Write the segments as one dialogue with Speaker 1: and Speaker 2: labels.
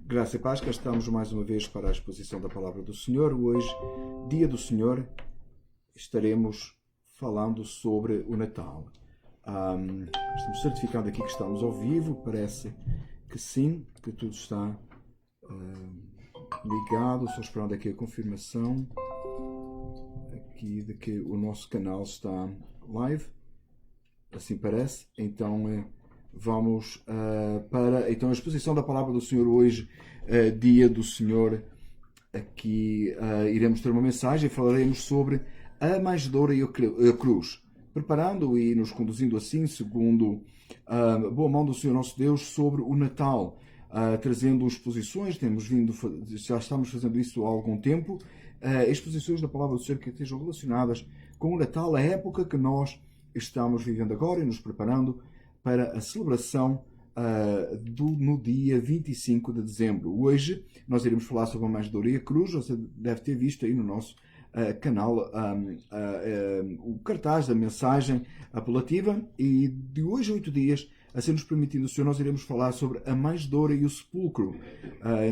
Speaker 1: Graça e paz, cá estamos mais uma vez para a exposição da Palavra do Senhor. Hoje, Dia do Senhor, estaremos falando sobre o Natal. Estamos certificando aqui que estamos ao vivo, parece que sim, que tudo está ligado. Estou esperando aqui a confirmação aqui de que o nosso canal está live, assim parece. Então vamos para a exposição da Palavra do Senhor hoje, Dia do Senhor. Aqui iremos ter uma mensagem e falaremos sobre a manjedoura e a cruz, preparando e nos conduzindo assim, segundo a boa mão do Senhor nosso Deus, sobre o Natal, trazendo exposições. Já estamos fazendo isso há algum tempo, exposições da Palavra do Senhor que estejam relacionadas com o Natal, a época que nós estamos vivendo agora e nos preparando para a celebração no dia 25 de dezembro. Hoje nós iremos falar sobre a manjedoura e a cruz. Você deve ter visto aí no nosso canal o cartaz da mensagem apelativa, e de hoje a 8 dias, assim nos permitindo o Senhor, nós iremos falar sobre a manjedoura e o sepulcro.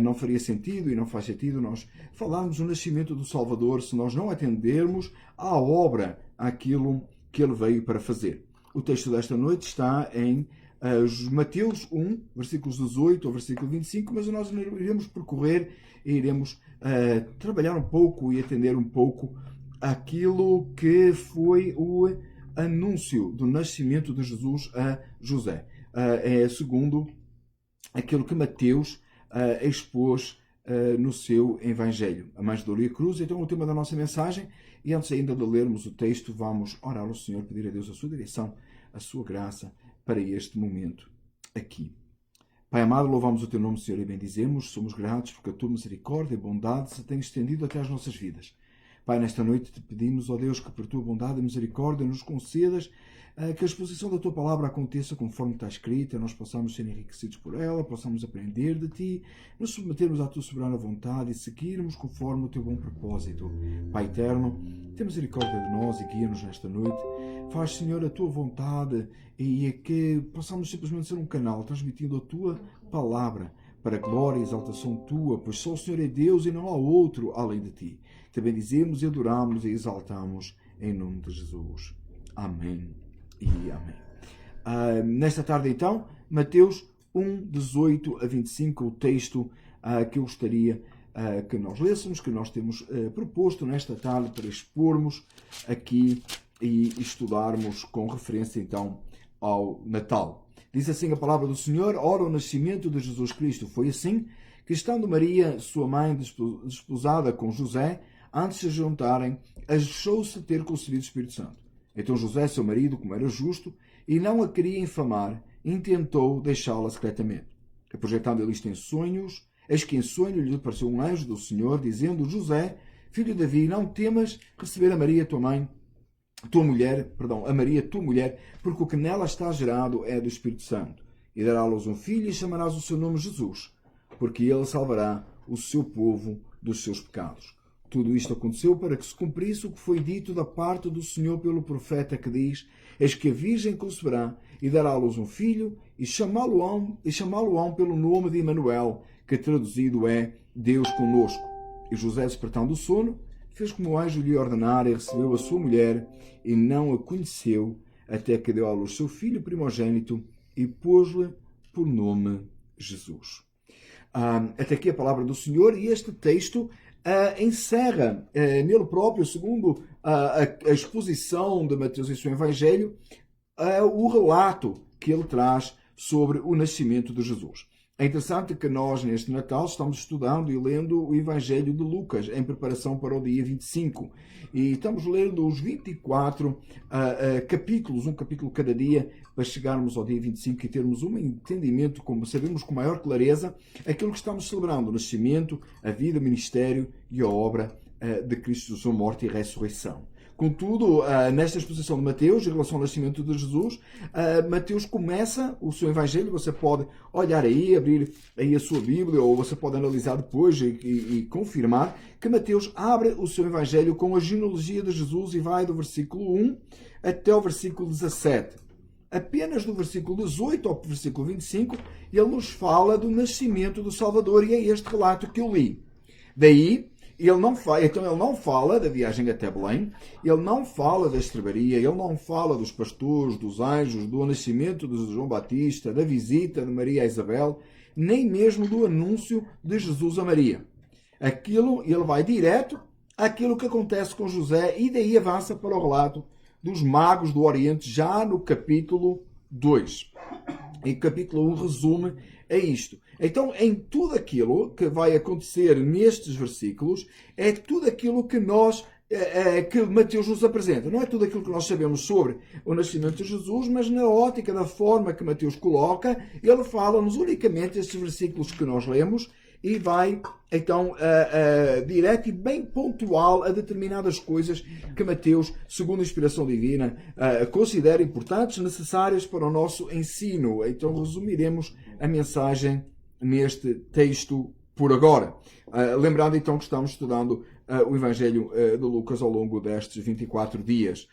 Speaker 1: Não faria sentido e não faz sentido nós falarmos do nascimento do Salvador se nós não atendermos à obra, àquilo que ele veio para fazer. O texto desta noite está em Mateus 1, versículos 18 ao versículo 25, mas nós iremos percorrer e iremos trabalhar um pouco e atender um pouco aquilo que foi o anúncio do nascimento de Jesus a José. Segundo aquilo que Mateus expôs no seu Evangelho, a manjedoura e a cruz. Então, o tema da nossa mensagem, e antes ainda de lermos o texto, vamos orar ao Senhor, pedir a Deus a sua direção, a sua graça para este momento aqui. Pai amado, louvamos o teu nome, Senhor, e bendizemos. Somos gratos porque a tua misericórdia e bondade se tem estendido até às nossas vidas. Pai, nesta noite te pedimos, ó Deus, que por tua bondade e misericórdia nos concedas que a exposição da tua palavra aconteça conforme está escrita, nós possamos ser enriquecidos por ela, possamos aprender de ti, nos submetermos à tua soberana vontade e seguirmos conforme o teu bom propósito. Pai eterno, tem misericórdia de nós e guia-nos nesta noite. Faz, Senhor, a tua vontade e que possamos simplesmente ser um canal transmitindo a tua palavra para a glória e exaltação tua, pois só o Senhor é Deus e não há outro além de ti. Te bendizemos e adoramos e exaltamos em nome de Jesus. Amém e amém. Nesta tarde, então, Mateus 1, 18 a 25, o texto que eu gostaria que nós lêssemos, que nós temos proposto nesta tarde para expormos aqui e estudarmos com referência, então, ao Natal. Diz assim a palavra do Senhor: ora, o nascimento de Jesus Cristo foi assim, que estando Maria, sua mãe, desposada com José, antes de se juntarem, achou-se ter concebido o Espírito Santo. Então José, seu marido, como era justo, e não a queria infamar, intentou deixá-la secretamente. E projetando ele isto em sonhos, eis que em sonho lhe apareceu um anjo do Senhor, dizendo: José, filho de Davi, não temas receber a Maria, a Maria, tua mulher, porque o que nela está gerado é do Espírito Santo. E dará à luz um filho, e chamarás o seu nome Jesus, porque ele salvará o seu povo dos seus pecados. Tudo isto aconteceu para que se cumprisse o que foi dito da parte do Senhor pelo profeta, que diz: eis que a virgem conceberá e dará à luz um filho, e chamá-lo-ão pelo nome de Emanuel, que traduzido é Deus conosco. E José, despertando do sono, fez como o anjo lhe ordenara, e recebeu a sua mulher, e não a conheceu, até que deu à luz seu filho primogênito, e pôs-lhe por nome Jesus. Até aqui a palavra do Senhor, e este texto encerra nele próprio, segundo a exposição de Mateus em seu Evangelho, o relato que ele traz sobre o nascimento de Jesus. É interessante que nós, neste Natal, estamos estudando e lendo o Evangelho de Lucas, em preparação para o dia 25. E estamos lendo os 24 capítulos, um capítulo cada dia, para chegarmos ao dia 25 e termos um entendimento, como sabemos, com maior clareza, aquilo que estamos celebrando: o nascimento, a vida, o ministério e a obra de Cristo, sua morte e ressurreição. Contudo, nesta exposição de Mateus, em relação ao nascimento de Jesus, Mateus começa o seu Evangelho. Você pode olhar aí, abrir aí a sua Bíblia, ou você pode analisar depois e confirmar que Mateus abre o seu Evangelho com a genealogia de Jesus e vai do versículo 1 até o versículo 17. apenas do versículo 18 ao versículo 25, ele nos fala do nascimento do Salvador, e é este relato que eu li. Daí, ele não fala da viagem até Belém, ele não fala da estrebaria, ele não fala dos pastores, dos anjos, do nascimento de João Batista, da visita de Maria a Isabel, nem mesmo do anúncio de Jesus a Maria. Ele vai direto àquilo que acontece com José e daí avança para o relato dos magos do Oriente, já no capítulo 2. E o capítulo 1 resume a isto. Então, em tudo aquilo que vai acontecer nestes versículos, é tudo aquilo que que Mateus nos apresenta. Não é tudo aquilo que nós sabemos sobre o nascimento de Jesus, mas na ótica da forma que Mateus coloca, ele fala-nos unicamente estes versículos que nós lemos e vai, então, direto e bem pontual a determinadas coisas que Mateus, segundo a inspiração divina, considera importantes, necessárias para o nosso ensino. Então, resumiremos a mensagem neste texto por agora. Lembrando, então, que estamos estudando o Evangelho de Lucas ao longo destes 24 dias.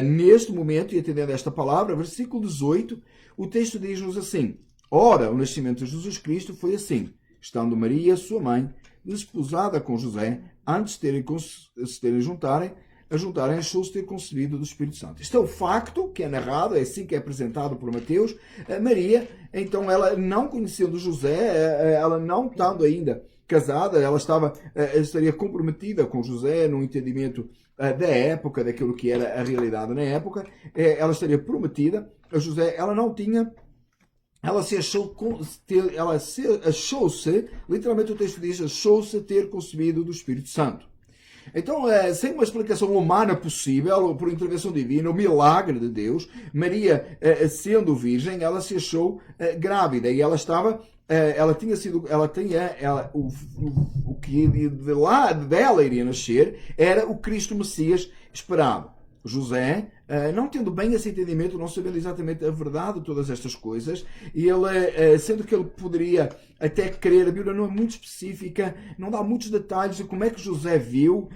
Speaker 1: Neste momento, e atendendo a esta palavra, versículo 18, o texto diz-nos assim: Ora, o nascimento de Jesus Cristo foi assim. Estando Maria, sua mãe, desposada com José, antes de se juntarem, achou-se ter concebido do Espírito Santo. Isto é o facto que é narrado, é assim que é apresentado por Mateus. Maria, então, ela não conhecendo José, ela não estando ainda casada, ela estaria comprometida com José no entendimento da época, daquilo que era a realidade na época. Ela estaria prometida a José, ela se achou-se, literalmente o texto diz, achou-se ter concebido do Espírito Santo. Então, sem uma explicação humana possível, por intervenção divina, o milagre de Deus, Maria, sendo virgem, ela se achou grávida e o que de lá dela iria nascer era o Cristo Messias esperado. José, não tendo bem esse entendimento, não sabendo exatamente a verdade de todas estas coisas, e ele, sendo que ele poderia até crer, a Bíblia não é muito específica, não dá muitos detalhes de como é que José viu.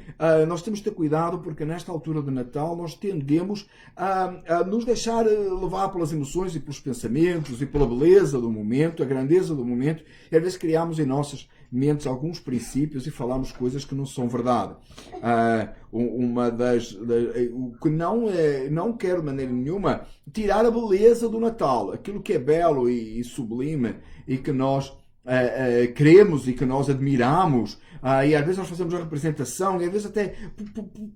Speaker 1: Nós temos de ter cuidado, porque nesta altura de Natal nós tendemos a nos deixar levar pelas emoções e pelos pensamentos e pela beleza do momento, a grandeza do momento, e às vezes criamos em nossas mentes alguns princípios e falamos coisas que não são verdade. O que não quero de maneira nenhuma tirar a beleza do Natal, aquilo que é belo e sublime e que nós queremos e que nós admiramos, e às vezes nós fazemos a representação, e às vezes até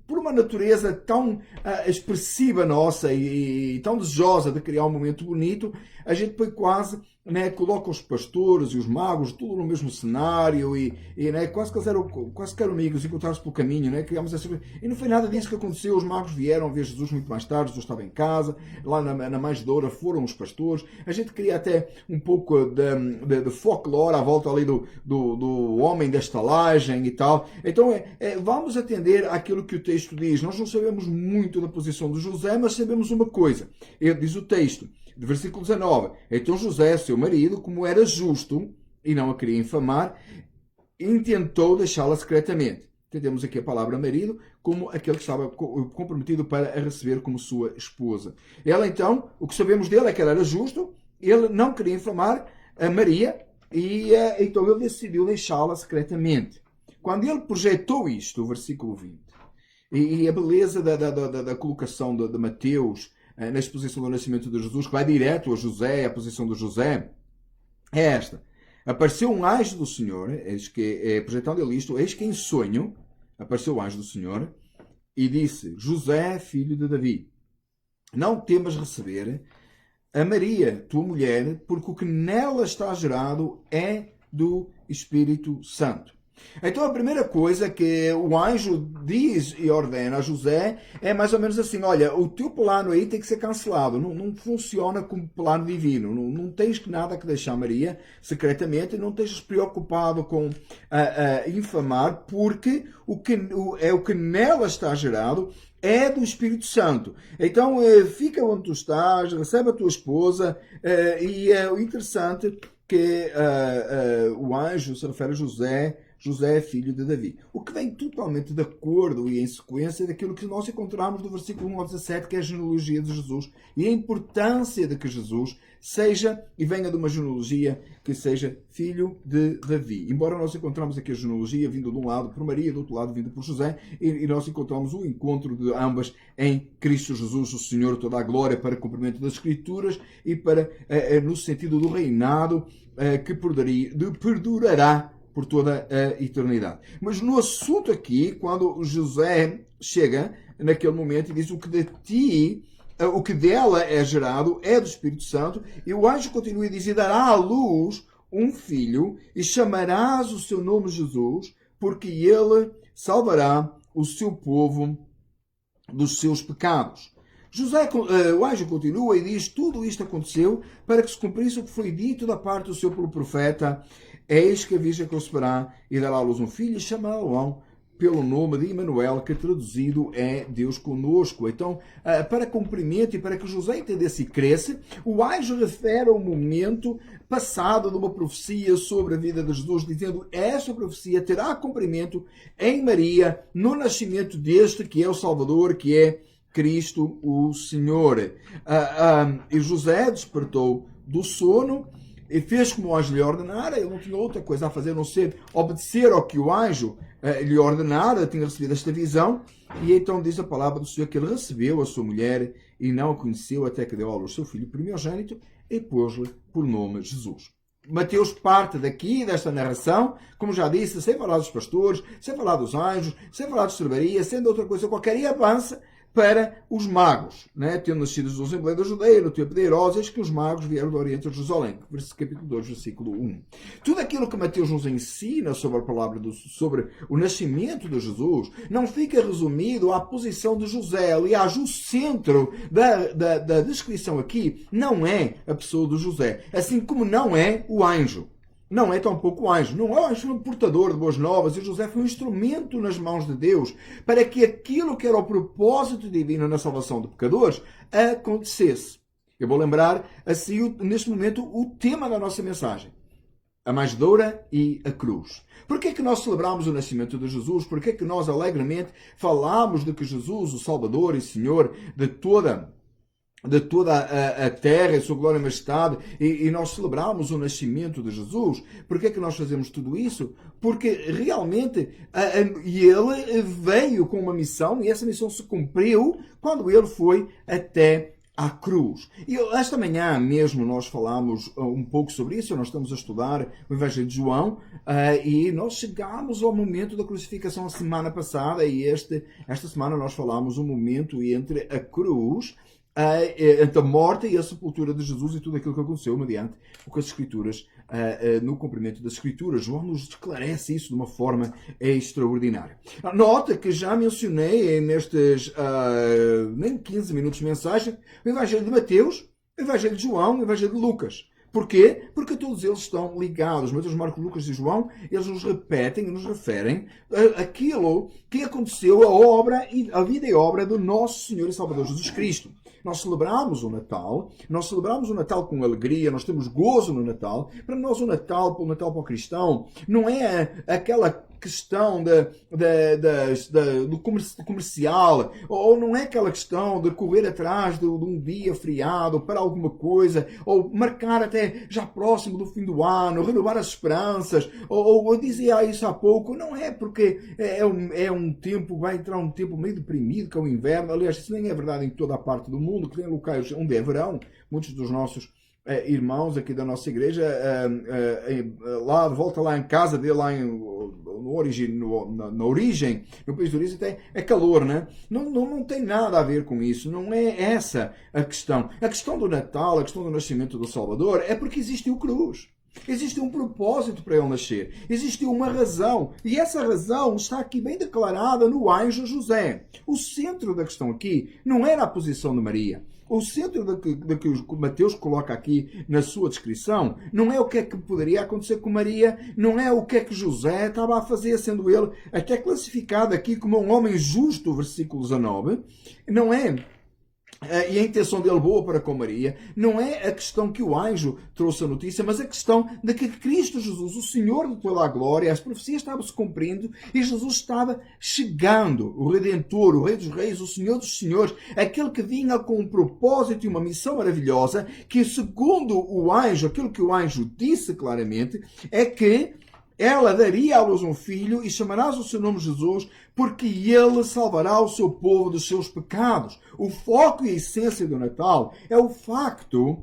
Speaker 1: por uma natureza tão expressiva nossa e tão desejosa de criar um momento bonito, a gente põe quase, coloca os pastores e os magos tudo no mesmo cenário e quase que eram amigos, encontraram-se pelo caminho, criámos essa coisa. E não foi nada disso que aconteceu. Os magos vieram ver Jesus muito mais tarde, Jesus estava em casa, lá na manjedoura foram os pastores. A gente cria até um pouco de folclore à volta ali do homem da estalagem e tal. Então vamos atender àquilo que o texto diz. Nós não sabemos muito da posição de José, mas sabemos uma coisa. Ele diz o texto, de versículo 19, então José, seu marido, como era justo e não a queria infamar, intentou deixá-la secretamente. Entendemos aqui a palavra marido como aquele que estava comprometido para a receber como sua esposa. Ela então, o que sabemos dele é que ele era justo, ele não queria infamar a Maria e então ele decidiu deixá-la secretamente. Quando ele projetou isto, o versículo 20, e a beleza da colocação de Mateus na exposição do nascimento de Jesus, que vai direto a José, a posição de José, é esta. Apareceu um anjo do Senhor, projetando ele isto, eis que em sonho apareceu o anjo do Senhor e disse, José, filho de Davi, não temas receber a Maria, tua mulher, porque o que nela está gerado é do Espírito Santo. Então a primeira coisa que o anjo diz e ordena a José é mais ou menos assim, olha, o teu plano aí tem que ser cancelado, não funciona como plano divino, não tens nada que deixar Maria secretamente, não estejas preocupado com infamar, porque o que nela está gerado é do Espírito Santo. Então fica onde tu estás, recebe a tua esposa, e é interessante que o anjo se refere a José José, filho de Davi. O que vem totalmente de acordo e em sequência daquilo que nós encontramos no versículo 1 ao 17, que é a genealogia de Jesus. E a importância de que Jesus seja e venha de uma genealogia que seja filho de Davi. Embora nós encontramos aqui a genealogia vindo de um lado por Maria, do outro lado vindo por José, e nós encontramos o encontro de ambas em Cristo Jesus, o Senhor, toda a glória para cumprimento das Escrituras e para no sentido do reinado que perdurará por toda a eternidade. Mas no assunto aqui, quando José chega naquele momento e diz: o que de ti, o que dela é gerado é do Espírito Santo, e o anjo continua a dizer: dará à luz um filho e chamarás o seu nome Jesus, porque ele salvará o seu povo dos seus pecados. O anjo continua e diz: tudo isto aconteceu para que se cumprisse o que foi dito da parte do seu pelo profeta: eis que a virgem conceberá e dará à luz um filho e chamará-lo pelo nome de Emanuel, que traduzido é Deus conosco. Então, para cumprimento e para que José entendesse e cresce, o anjo refere ao momento passado de uma profecia sobre a vida de Jesus, dizendo: esta profecia terá cumprimento em Maria, no nascimento deste que é o Salvador, que é Cristo o Senhor. E José despertou do sono e fez como o anjo lhe ordenara. Ele não tinha outra coisa a fazer a não ser obedecer ao que o anjo lhe ordenara. Tinha recebido esta visão. E então diz a palavra do Senhor que ele recebeu a sua mulher e não a conheceu até que deu à luz seu filho primogênito e pôs-lhe por nome Jesus. Mateus parte daqui, desta narração, como já disse, sem falar dos pastores, sem falar dos anjos, sem falar de estrebaria, sem de outra coisa qualquer, e avança para os magos, né? Tendo nascido Jesus em Belém da Judeia, no tempo de Herodes, que os magos vieram do Oriente de Jerusalém. Capítulo 2, versículo 1. Tudo aquilo que Mateus nos ensina sobre a palavra sobre o nascimento de Jesus não fica resumido à posição de José. Aliás, o centro da descrição aqui não é a pessoa de José, assim como não é o anjo. Não é tampouco o anjo. Não é o anjo um portador de boas novas. E José foi um instrumento nas mãos de Deus para que aquilo que era o propósito divino na salvação de pecadores acontecesse. Eu vou lembrar, assim, neste momento, o tema da nossa mensagem. A manjedoura e a cruz. Por que é que nós celebramos o nascimento de Jesus? Por que é que nós alegremente falamos de que Jesus, o Salvador e Senhor de toda a terra e sua glória e majestade, e nós celebramos o nascimento de Jesus? Por que é que nós fazemos tudo isso? Porque realmente ele veio com uma missão, e essa missão se cumpriu quando ele foi até à cruz. E esta manhã mesmo nós falámos um pouco sobre isso. Nós estamos a estudar o Evangelho de João e nós chegámos ao momento da crucificação a semana passada, e esta semana nós falámos o momento entre a cruz, entre a morte e a sepultura de Jesus e tudo aquilo que aconteceu mediante o que as Escrituras, no cumprimento das Escrituras. João nos esclarece isso de uma forma extraordinária. Nota que já mencionei nestes nem 15 minutos de mensagem o Evangelho de Mateus, o Evangelho de João e o Evangelho de Lucas. Porquê? Porque todos eles estão ligados. Mateus, Marcos, Lucas e João, eles nos repetem e nos referem aquilo que aconteceu, a vida e obra do nosso Senhor e Salvador Jesus Cristo. Nós celebramos o Natal com alegria, nós temos gozo no Natal. Para nós o Natal para o cristão, não é aquela questão do comercial, ou não é aquela questão de correr atrás de um dia feriado para alguma coisa, ou marcar até já próximo do fim do ano, renovar as esperanças, ou eu dizia isso há pouco, não é porque é um tempo, vai entrar um tempo meio deprimido, que é o inverno. Aliás, isso nem é verdade em toda a parte do mundo, que tem locais onde é verão. Muitos dos nossos irmãos aqui da nossa igreja, lá de volta lá em casa dele, lá na origem, no país de origem, até é calor, né? Não tem nada a ver com isso. Não é essa a questão. A questão do Natal, a questão do nascimento do Salvador, é porque existiu cruz. Existe um propósito para ele nascer. Existe uma razão. E essa razão está aqui bem declarada no anjo José. O centro da questão aqui não era a posição de Maria. O centro da que Mateus coloca aqui na sua descrição não é o que é que poderia acontecer com Maria, não é o que é que José estava a fazer, sendo ele até classificado aqui como um homem justo, versículo 19. Não é e a intenção dele boa para com Maria, não é a questão que o anjo trouxe a notícia, mas a questão de que Cristo Jesus, o Senhor de toda a glória, as profecias estavam se cumprindo e Jesus estava chegando, o Redentor, o Rei dos Reis, o Senhor dos Senhores, aquele que vinha com um propósito e uma missão maravilhosa, que segundo o anjo, aquilo que o anjo disse claramente, é que ela daria à luz um filho e chamarás o seu nome Jesus, porque ele salvará o seu povo dos seus pecados. O foco e a essência do Natal é o facto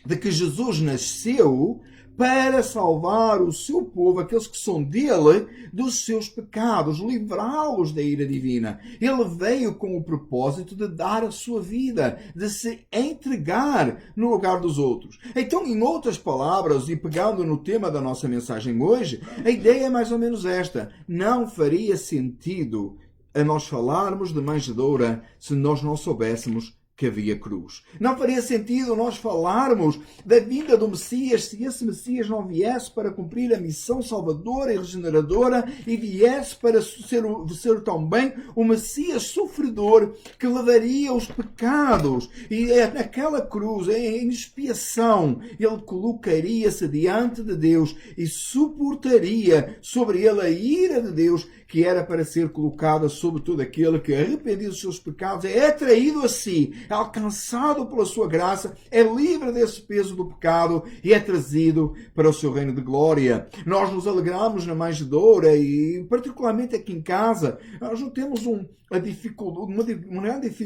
Speaker 1: de que Jesus nasceu para salvar o seu povo, aqueles que são dele, dos seus pecados, livrá-los da ira divina. Ele veio com o propósito de dar a sua vida, de se entregar no lugar dos outros. Então, em outras palavras, e pegando no tema da nossa mensagem hoje, a ideia é mais ou menos esta. Não faria sentido a nós falarmos de manjedoura se nós não soubéssemos que havia cruz. Não faria sentido nós falarmos da vinda do Messias se esse Messias não viesse para cumprir a missão salvadora e regeneradora e viesse para ser também o Messias sofredor que levaria os pecados. E naquela cruz, em expiação, ele colocaria-se diante de Deus e suportaria sobre ele a ira de Deus, que era para ser colocada sobre todo aquele que, arrependido dos seus pecados, é atraído a si, é alcançado pela sua graça, é livre desse peso do pecado e é trazido para o seu reino de glória. Nós nos alegramos na manjedoura e, particularmente aqui em casa, nós não temos uma dificuldade,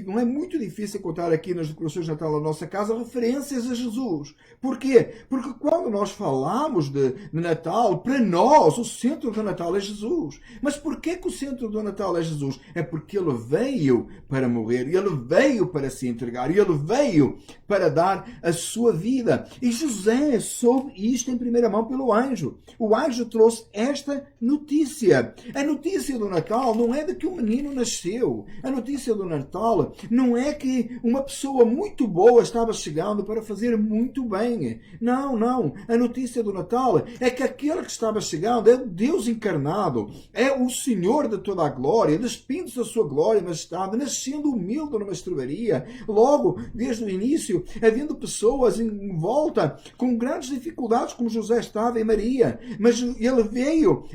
Speaker 1: não é muito difícil encontrar aqui nas decorações de Natal da nossa casa referências a Jesus. Porquê? Porque quando nós falamos de Natal, para nós o centro do Natal é Jesus. Mas porquê que o centro do Natal é Jesus? É porque ele veio para morrer, ele veio para se entregar, ele veio para dar a sua vida. E José soube isto em primeira mão pelo anjo. O anjo trouxe esta notícia. A notícia do Natal não é de que um menino nasceu. A notícia do Natal não é que uma pessoa muito boa estava chegando para fazer muito bem. Não, não. A notícia do Natal é que aquele que estava chegando é o Deus encarnado, é o Senhor de toda a glória, despindo-se da sua glória e majestade, nascendo humilde numa estrebaria. Logo, desde o início, havendo pessoas em volta com grandes dificuldades, como José estava e Maria. Mas ele veio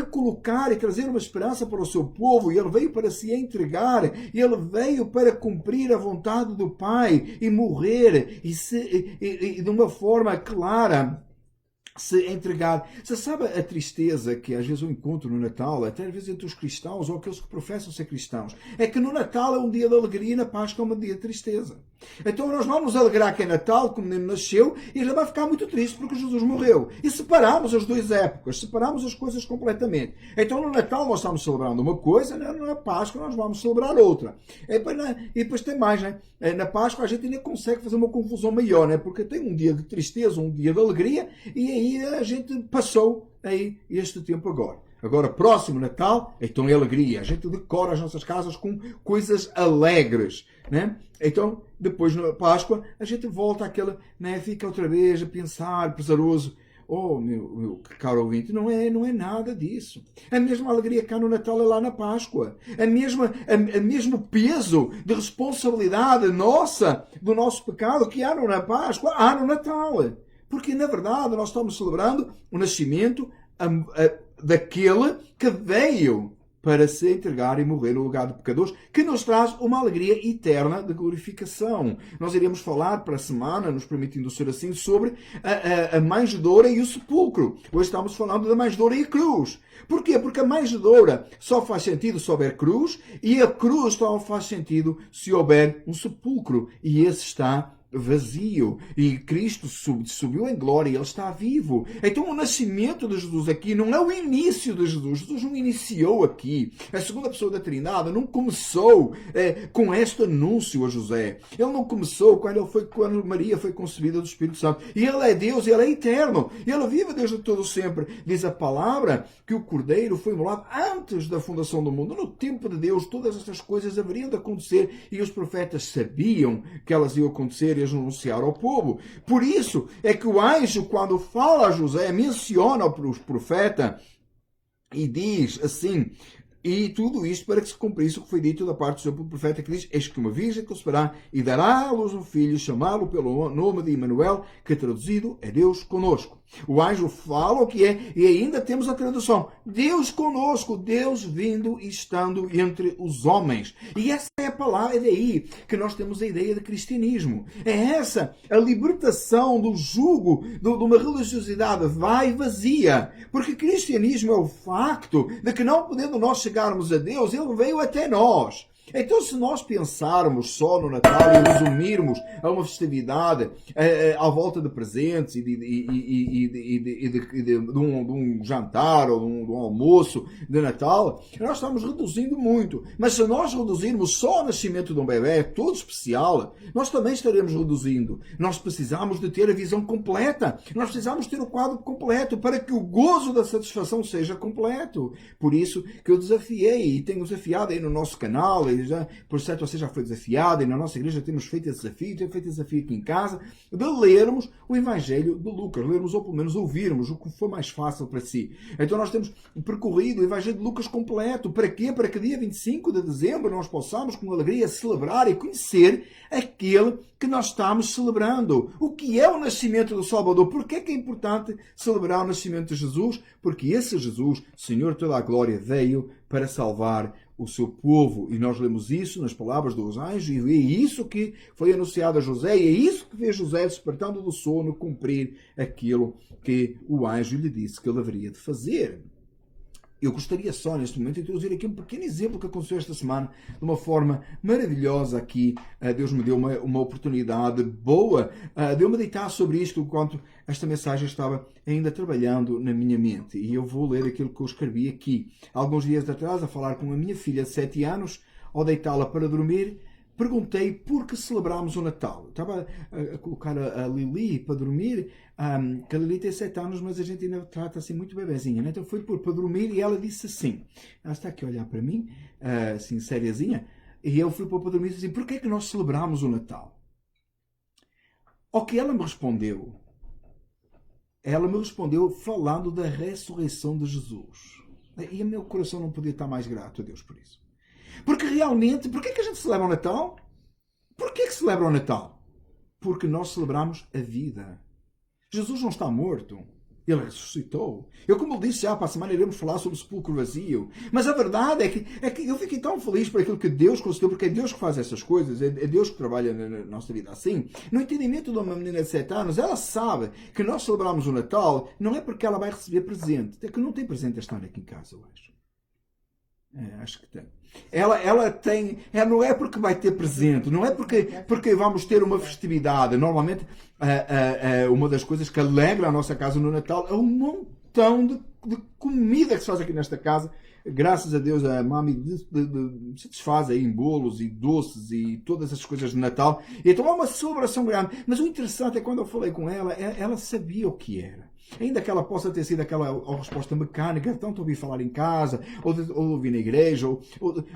Speaker 1: colocar e trazer uma esperança para o seu povo, e ele veio para se entregar, e ele veio para cumprir a vontade do Pai e morrer e de uma forma clara se entregar. Você sabe a tristeza que às vezes eu encontro no Natal, até às vezes entre os cristãos ou aqueles que professam ser cristãos, é que no Natal é um dia de alegria e na Páscoa é um dia de tristeza. Então nós vamos nos alegrar que é Natal, que o menino nasceu, e ele vai ficar muito triste porque Jesus morreu. E separamos as duas épocas, separamos as coisas completamente. Então no Natal nós estamos celebrando uma coisa, na Páscoa nós vamos celebrar outra. E depois tem mais, né? Na Páscoa a gente ainda consegue fazer uma confusão maior, né? Porque tem um dia de tristeza, um dia de alegria, e aí a gente passou aí este tempo agora. Agora, próximo Natal, então é alegria. A gente decora as nossas casas com coisas alegres, né? Então, depois na Páscoa, a gente volta àquela, né? Fica outra vez a pensar, pesaroso. Oh, meu caro ouvinte, não é nada disso. A mesma alegria que há no Natal é lá na Páscoa. O mesmo peso de responsabilidade nossa, do nosso pecado que há na Páscoa, há no Natal. Porque, na verdade, nós estamos celebrando o nascimento daquele que veio para se entregar e morrer no lugar de pecadores, que nos traz uma alegria eterna de glorificação. Nós iremos falar para a semana, nos permitindo ser assim, sobre a manjedoura e o sepulcro. Hoje estamos falando da manjedoura e a cruz. Porquê? Porque a manjedoura só faz sentido se houver cruz, e a cruz só faz sentido se houver um sepulcro. E esse está vazio, e Cristo subiu em glória, ele está vivo. Então o nascimento de Jesus aqui não é o início de Jesus. Jesus não iniciou aqui. A segunda pessoa da Trindade não começou com este anúncio a José. Ele não começou quando Maria foi concebida do Espírito Santo. E ele é Deus, ele é eterno, ele vive desde todo sempre. Diz a palavra que o Cordeiro foi imolado antes da fundação do mundo. No tempo de Deus todas estas coisas haveriam de acontecer, e os profetas sabiam que elas iam acontecer e as anunciar ao povo. Por isso é que o anjo, quando fala a José, menciona o profeta e diz assim: E tudo isto para que se cumprisse o que foi dito da parte do Senhor pelo profeta, que diz: eis que uma virgem conceberá e dará à luz um filho, chamá-lo pelo nome de Emanuel, que traduzido é Deus conosco. O anjo fala o que é, e ainda temos a tradução: Deus conosco, Deus vindo e estando entre os homens. E essa é a palavra, é daí que nós temos a ideia de cristianismo. É essa a libertação do jugo de uma religiosidade vai vazia. Porque cristianismo é o facto de que, não podendo nós chegarmos a Deus, Ele veio até nós. Então, se nós pensarmos só no Natal e resumirmos a uma festividade à volta de presentes e de um jantar ou de um almoço de Natal, nós estamos reduzindo muito. Mas se nós reduzirmos só o nascimento de um bebê, todo especial, nós também estaremos reduzindo. Nós precisamos de ter a visão completa. Nós precisamos ter o quadro completo para que o gozo da satisfação seja completo. Por isso que eu desafiei e tenho desafiado aí no nosso canal, por certo você já foi desafiado, e na nossa igreja temos feito esse desafio, tenho feito esse desafio aqui em casa, de lermos o Evangelho de Lucas, lermos ou pelo menos ouvirmos o que for mais fácil para si. Então nós temos percorrido o Evangelho de Lucas completo. Para quê? Para que dia 25 de dezembro nós possamos com alegria celebrar e conhecer aquele que nós estamos celebrando. O que é o nascimento do Salvador? Por que é importante celebrar o nascimento de Jesus? Porque esse Jesus, Senhor de toda a glória, veio para salvar o seu povo. E nós lemos isso nas palavras dos anjos, e é isso que foi anunciado a José, e é isso que fez José, despertando do sono, cumprir aquilo que o anjo lhe disse que ele haveria de fazer. Eu gostaria só, neste momento, de introduzir aqui um pequeno exemplo que aconteceu esta semana, de uma forma maravilhosa aqui. Deus me deu uma oportunidade boa de eu meditar sobre isto, enquanto esta mensagem estava ainda trabalhando na minha mente. E eu vou ler aquilo que eu escrevi aqui. Alguns dias atrás, a falar com a minha filha de 7 anos, ao deitá-la para dormir, perguntei por que celebramos o Natal. Estava a colocar a Lili para dormir, que a Lili tem 7 anos, mas a gente ainda trata assim muito bebezinha, né? Então foi para dormir e ela disse assim, ela está aqui a olhar para mim, assim, sériazinha, e eu fui para dormir e disse assim: por que é que nós celebramos o Natal? Ao que ela me respondeu falando da ressurreição de Jesus. E o meu coração não podia estar mais grato a Deus por isso. Porque realmente, por que é que a gente celebra o Natal? Por que é que celebra o Natal? Porque nós celebramos a vida. Jesus não está morto. Ele ressuscitou. Eu, como disse já, para a semana iremos falar sobre o sepulcro vazio. Mas a verdade é que eu fiquei tão feliz por aquilo que Deus concedeu, porque é Deus que faz essas coisas, é Deus que trabalha na nossa vida assim. No entendimento de uma menina de 7 anos, ela sabe que nós celebramos o Natal não é porque ela vai receber presente. É que não tem presente este ano aqui em casa, eu acho. Acho que tem. Ela tem, não é porque vai ter presente, não é porque vamos ter uma festividade. Normalmente, uma das coisas que alegra a nossa casa no Natal é um montão de comida que se faz aqui nesta casa. Graças a Deus, a mami se desfaz aí em bolos e doces e todas essas coisas de Natal. Então é uma celebração grande. Mas o interessante é que quando eu falei com ela, ela sabia o que era. Ainda que ela possa ter sido aquela resposta mecânica, tanto ouvir falar em casa, ou ouvir na igreja,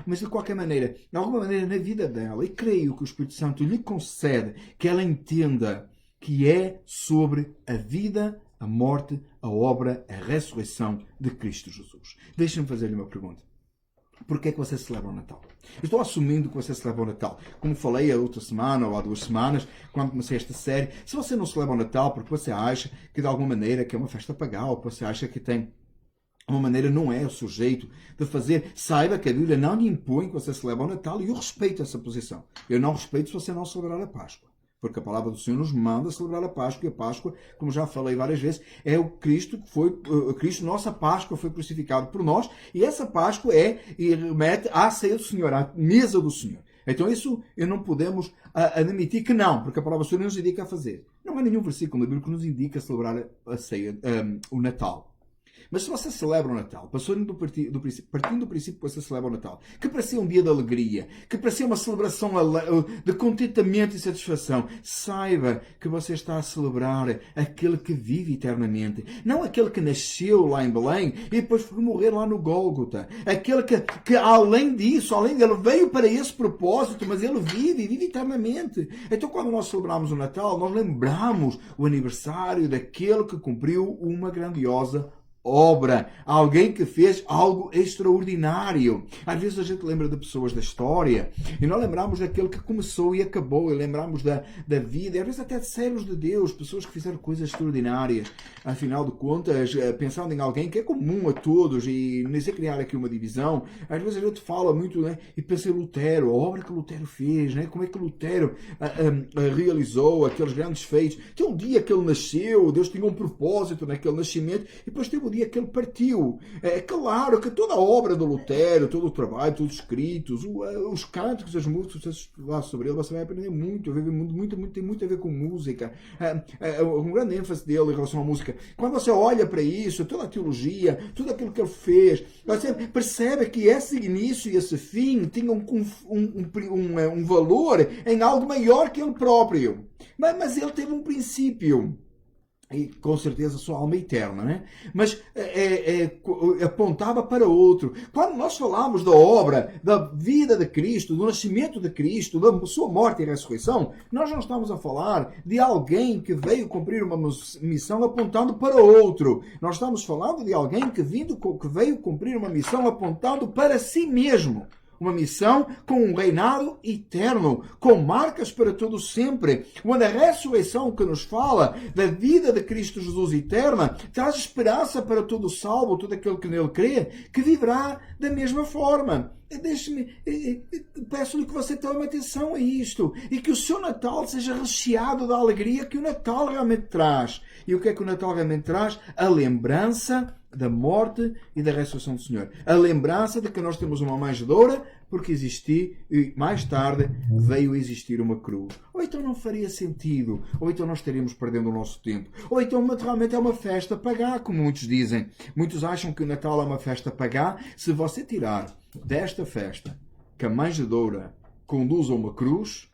Speaker 1: mas de qualquer maneira, de alguma maneira na vida dela, e creio que o Espírito Santo lhe concede que ela entenda que é sobre a vida, a morte, a obra, a ressurreição de Cristo Jesus. Deixem-me fazer-lhe uma pergunta. Porquê é que você celebra o Natal? Eu estou assumindo que você celebra o Natal. Como falei a outra semana ou há 2 semanas, quando comecei esta série, se você não celebra o Natal porque você acha que de alguma maneira que é uma festa pagã, ou você acha que tem uma maneira não é o sujeito de fazer, saiba que a Bíblia não lhe impõe que você celebra o Natal, e eu respeito essa posição. Eu não respeito se você não celebrar a Páscoa. Porque a palavra do Senhor nos manda celebrar a Páscoa, e a Páscoa, como já falei várias vezes, é o Cristo que foi, nossa Páscoa foi crucificado por nós, e essa Páscoa e remete à ceia do Senhor, à mesa do Senhor. Então isso não podemos admitir que não, porque a palavra do Senhor nos indica a fazer. Não há nenhum versículo na Bíblia que nos indica a celebrar a ceia, o Natal. Mas se você celebra o Natal, partindo do princípio que você celebra o Natal, que para si é um dia de alegria, que para si é uma celebração de contentamento e satisfação, saiba que você está a celebrar aquele que vive eternamente. Não aquele que nasceu lá em Belém e depois foi morrer lá no Gólgota. Aquele que além disso, ele veio para esse propósito, mas ele vive eternamente. Então quando nós celebramos o Natal, nós lembramos o aniversário daquele que cumpriu uma grandiosa obra, alguém que fez algo extraordinário. Às vezes a gente lembra de pessoas da história e não lembramos daquele que começou e acabou, e lembramos da vida, e às vezes até de servos de Deus, pessoas que fizeram coisas extraordinárias. Afinal de contas, pensando em alguém que é comum a todos, e nem sei criar aqui uma divisão, às vezes a gente fala muito, né, e pensa em Lutero, a obra que Lutero fez, né, como é que Lutero realizou aqueles grandes feitos. Que um dia que ele nasceu, Deus tinha um propósito naquele nascimento, e depois teve o dia que ele partiu. É claro que toda a obra de Lutero, todo o trabalho, todos os escritos, os cânticos, as músicas, lá sobre ele, você vai aprender muito, tem muito a ver com música. Um grande ênfase dele em relação à música. Quando você olha para isso, toda a teologia, tudo aquilo que ele fez, você percebe que esse início e esse fim tinham um valor em algo maior que ele próprio. Mas ele teve um princípio. E com certeza sua alma eterna, né? Mas apontava para outro. Quando nós falamos da obra, da vida de Cristo, do nascimento de Cristo, da sua morte e ressurreição, nós não estamos a falar de alguém que veio cumprir uma missão apontando para outro. Nós estamos falando de alguém que veio cumprir uma missão apontando para si mesmo. Uma missão com um reinado eterno, com marcas para todo sempre. Onde a ressurreição que nos fala da vida de Cristo Jesus eterna traz esperança para todo salvo, todo aquele que nele crê, que viverá da mesma forma. Peço-lhe que você tome atenção a isto e que o seu Natal seja recheado da alegria que o Natal realmente traz. E o que é que o Natal realmente traz? A lembrança da morte e da ressurreição do Senhor. A lembrança de que nós temos uma manjedoura porque existiu e mais tarde veio existir uma cruz. Ou então não faria sentido, ou então nós estaríamos perdendo o nosso tempo. Ou então naturalmente é uma festa pagã, como muitos dizem. Muitos acham que o Natal é uma festa pagã. Se você tirar desta festa que a manjedoura conduz a uma cruz,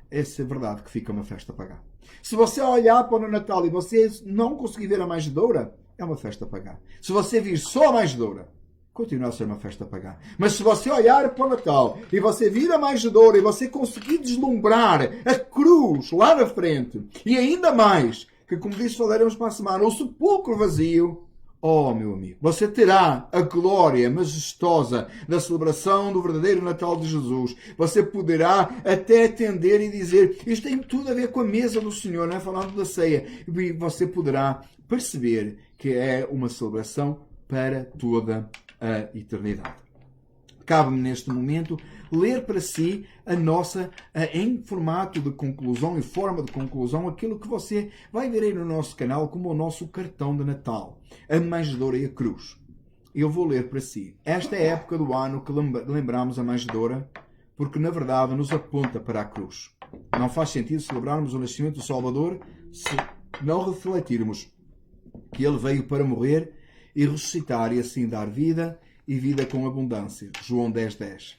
Speaker 1: essa é verdade que fica uma festa pagã. Se você olhar para o Natal e você não conseguir ver a manjedoura, é uma festa pagã. Se você vir só a manjedoura, continua a ser uma festa pagã. Mas se você olhar para o Natal e você vir a manjedoura e você conseguir deslumbrar a cruz lá na frente, e ainda mais, que como disse, falaremos para a semana, o sepulcro vazio, oh, meu amigo, você terá a glória majestosa da celebração do verdadeiro Natal de Jesus. Você poderá até atender e dizer, isto tem tudo a ver com a mesa do Senhor, não é? Falando da ceia. E você poderá perceber que é uma celebração para toda a eternidade. Cabe-me neste momento ler para si em formato de conclusão, em forma de conclusão, aquilo que você vai ver aí no nosso canal como o nosso cartão de Natal, a manjedoura e a cruz. Eu vou ler para si. Esta é a época do ano que lembramos a manjedoura, porque na verdade nos aponta para a cruz. Não faz sentido celebrarmos o nascimento do Salvador se não refletirmos que ele veio para morrer e ressuscitar e assim dar vida e vida com abundância. João 10:10.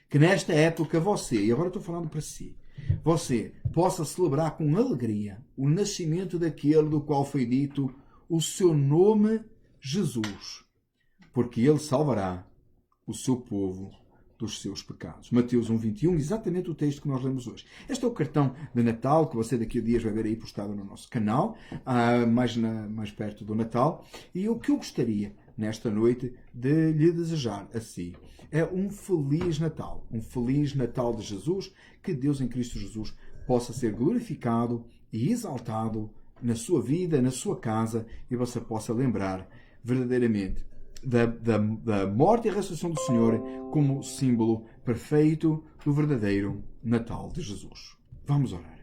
Speaker 1: Que nesta época você, e agora estou falando para si, você possa celebrar com alegria o nascimento daquele do qual foi dito o seu nome Jesus, porque ele salvará o seu povo dos seus pecados. Mateus 1:21, exatamente o texto que nós lemos hoje. Este é o cartão de Natal que você daqui a dias vai ver aí postado no nosso canal, mais perto do Natal. E o que eu gostaria nesta noite de lhe desejar a si é um Feliz Natal de Jesus, que Deus em Cristo Jesus possa ser glorificado e exaltado na sua vida, na sua casa, e você possa lembrar verdadeiramente da morte e ressurreição do Senhor como símbolo perfeito do verdadeiro Natal de Jesus. Vamos orar.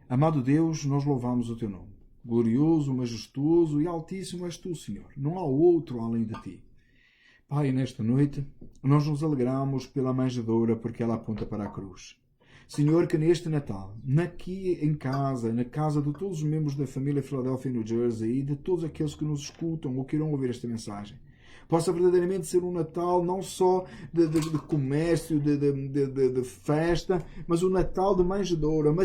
Speaker 1: Amado Deus, nós louvamos o Teu nome. Glorioso, majestoso e altíssimo és Tu, Senhor. Não há outro além de Ti. Pai, nesta noite, nós nos alegramos pela manjedoura porque ela aponta para a cruz. Senhor, que neste Natal, aqui em casa, na casa de todos os membros da família Philadelphia, New Jersey, e de todos aqueles que nos escutam ou que irão ouvir esta mensagem, possa verdadeiramente ser um Natal não só de comércio, de festa, mas um Natal de manjedoura, mas